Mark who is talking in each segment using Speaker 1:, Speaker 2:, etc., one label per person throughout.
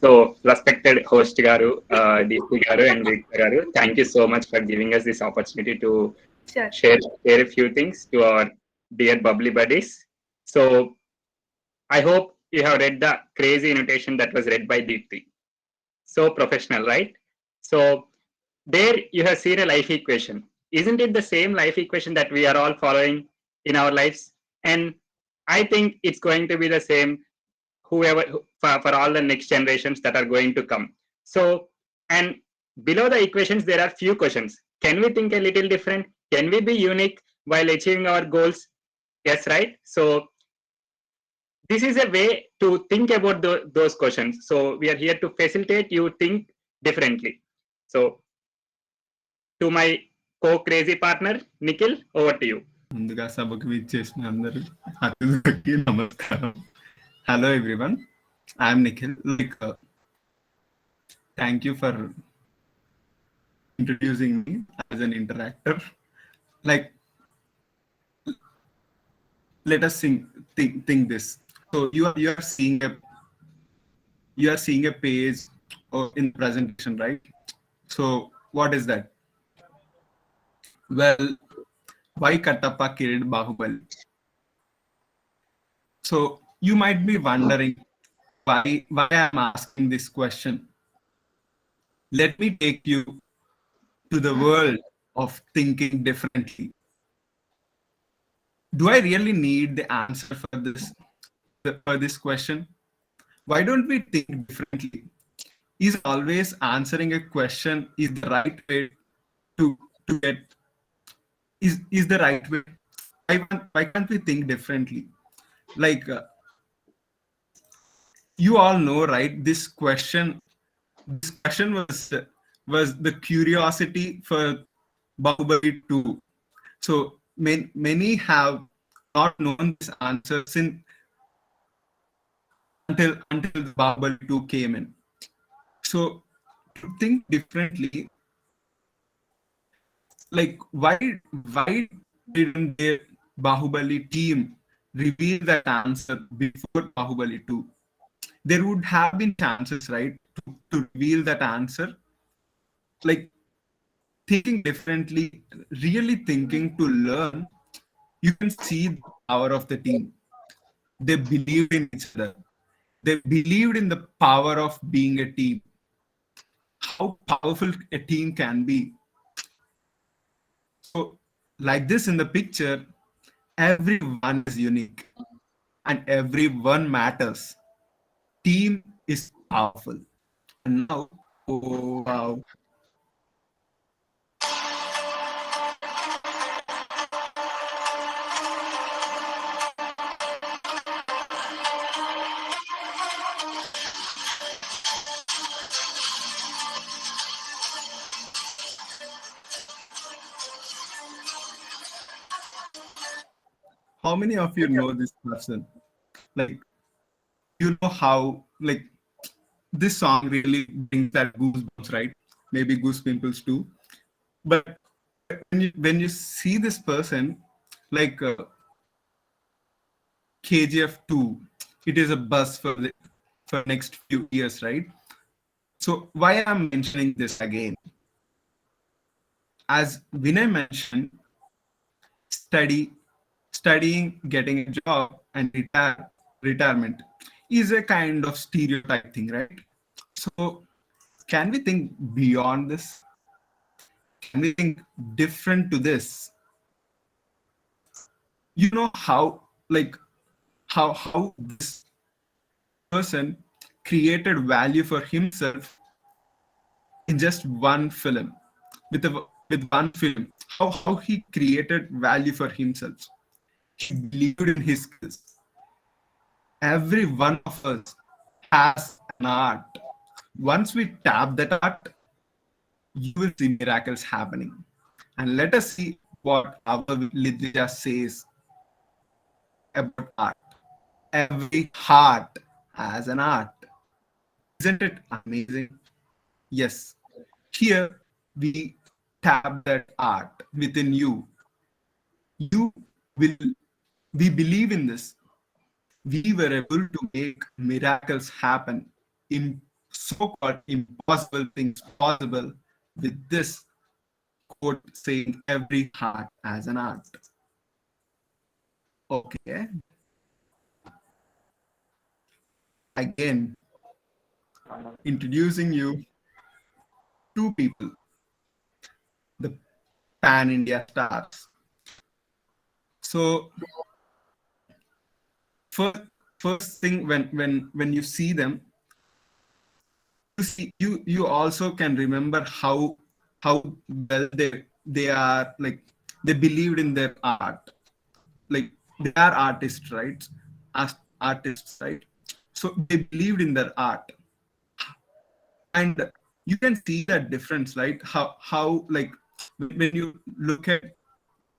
Speaker 1: So, respected host Garu, DC Garu and Victor Garu, thank you so much for giving us this opportunity to
Speaker 2: Sure.
Speaker 1: share a few things to our dear bubbly buddies. So, I hope you have read the crazy invitation that was read by Deepthi. So professional, right? So, there you have seen a life equation. Isn't it the same life equation that we are all following in our lives? And I think it's going to be the same for all the next generations that are going to come. So, and below the equations, there are few questions. Can we think a little different? Can we be unique while achieving our goals? Yes, right? So, this is a way to think about those questions. So, we are here to facilitate you think differently. So, to my co-crazy partner, Nikhil, over to you.
Speaker 3: ముందుగా సభకు విచ్చేసిన అందరూ అతిథులకి నమస్కారం. Hello everyone, I'm Nikhil. Thank you for introducing me as an interactor. Like, let us think this. So you are seeing a page or in the presentation, right? So what is that? Well, why Kattappa killed Bahubali? So you might be wondering why I'm asking this question. Let me take you to the world of thinking differently. Do I really need the answer for this question? Why don't we think differently? Is always answering a question is the right way to get is the right way? Why can't we think differently? Like you all know, right? This question was the curiosity for Bahubali 2. So many have not known this answer since until the Bahubali 2 came in. So to think differently, like why didn't the Bahubali team reveal that answer before Bahubali 2? There would have been chances, right, to reveal that answer. Like thinking differently, really thinking to learn, you can see the power of the team. They believed in each other. They believed in the power of being a team. How powerful a team can be. So, like this in the picture, everyone is unique and everyone matters. Team is powerful. And now, oh wow. How many of you know this person? Like, you know how, like, this song really brings that goosebumps, right? Maybe goose pimples too. But when you see this person, like KGF 2, it is a buzz for next few years, right? So why I'm mentioning this again? As Vinay mentioned, studying, getting a job, and retirement is a kind of stereotype thing, right? So can we think beyond this? Can we think different to this? You know how this person created value for himself in just one film, with one film. How he created value for himself. He believed in his skills. Every one of us has an art. Once we tap that art, you will see miracles happening. And let us see what our Lidya says about art. Every heart has an art. Isn't it amazing? Yes. Here we tap that art within you. You will, we believe in this. We were able to make miracles happen so-called impossible things possible with this quote saying every heart as an art. Okay, again, introducing you two people, the pan-India stars. So first, first thing when you see them, you also can remember how well they are, like they believed in their art, like they are artists, right? As artists, right? So they believed in their art, and you can see that difference, right? How like when you look at,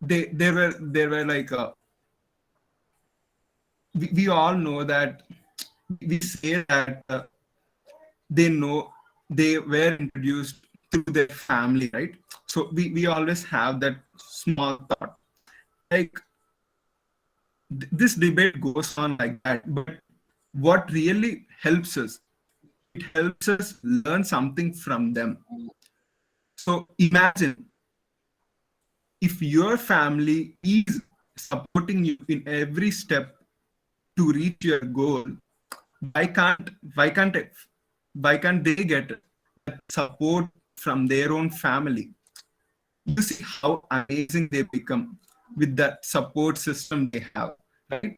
Speaker 3: they were like we all know that, we say that they know they were introduced through their family, right? So we always have that small thought, like this debate goes on like that, but what really helps us, it helps us learn something from them. So imagine if your family is supporting you in every step to reach your goal, why can't why can't it, why can't they get that support from their own family? You see how amazing they become with that support system they have, right?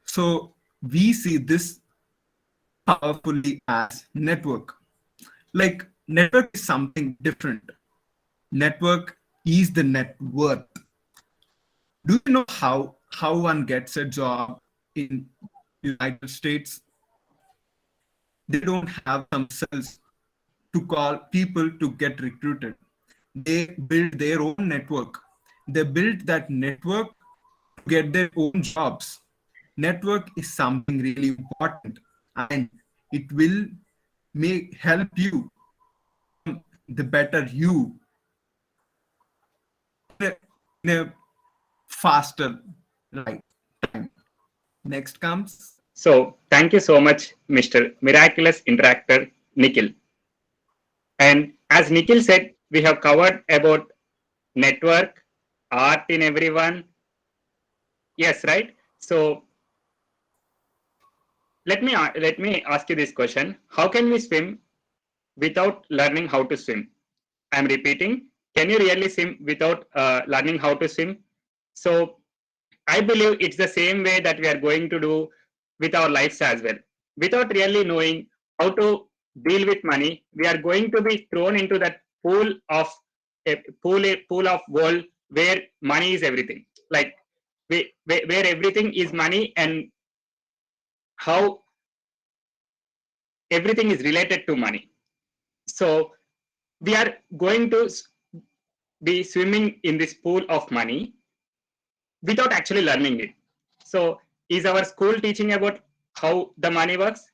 Speaker 3: So we see this powerfully as network. Like network is something different. Network is the net worth. Do you know how one gets a job in United States? They don't have some cells to call people to get recruited. They build their own network. They build that network to get their own jobs. Network is something really important, and it will make help you the better you in a faster right time. Next comes.
Speaker 1: So thank you so much, Mr. Miraculous Interactor Nikhil. And as Nikhil said, we have covered about network, art in everyone. Yes, right? So let me ask you this question. How can we swim without learning how to swim? I'm repeating. Can you really swim without learning how to swim? So I believe it's the same way that we are going to do with our lives as well. Without really knowing how to deal with money, we are going to be thrown into that pool of a pool of world where money is everything. Like where everything is money, and how everything is related to money. So we are going to be swimming in this pool of money without actually learning it. So is our school teaching about how the money works,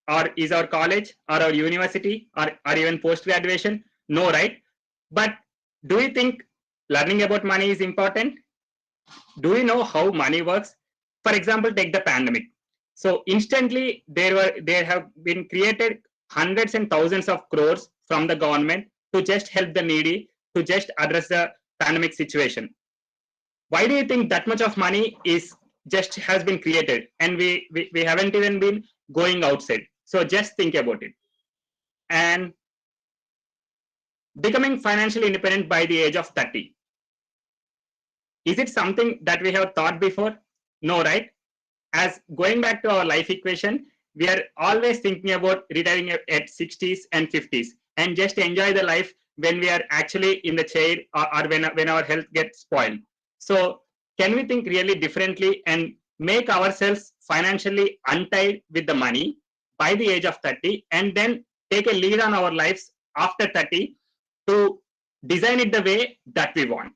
Speaker 1: or is our college or our university or even post graduation? No, right? But do you think learning about money is important? Do we know how money works? For example, take the pandemic. So instantly there have been created hundreds and thousands of crores from the government to just help the needy, to just address the pandemic situation. Why do you think that much of money is just has been created, and we haven't even been going outside? So just think about it. And becoming financially independent by the age of 30, is it something that we have thought before? No, right? As going back to our life equation, we are always thinking about retiring at 60s and 50s and just enjoy the life when we are actually in the chair, or when our health gets spoiled. So can we think really differently and make ourselves financially untied with the money by the age of 30, and then take a lead on our lives after 30 to design it the way that we want?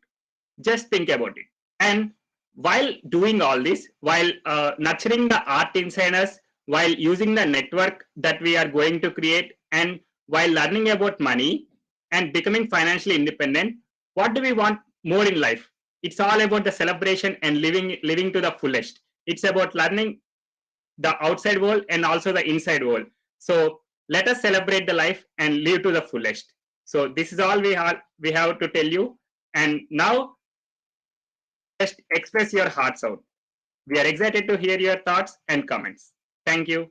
Speaker 1: Just think about it. And while doing all this, while nurturing the art inside us, while using the network that we are going to create, and while learning about money and becoming financially independent, what do we want more in life? It's all about the celebration and living to the fullest. It's about learning the outside world and also the inside world. So Let us celebrate the life and live to the fullest. So this is all we have to tell you. And now just express your hearts out. We are excited to hear your thoughts and comments. Thank you.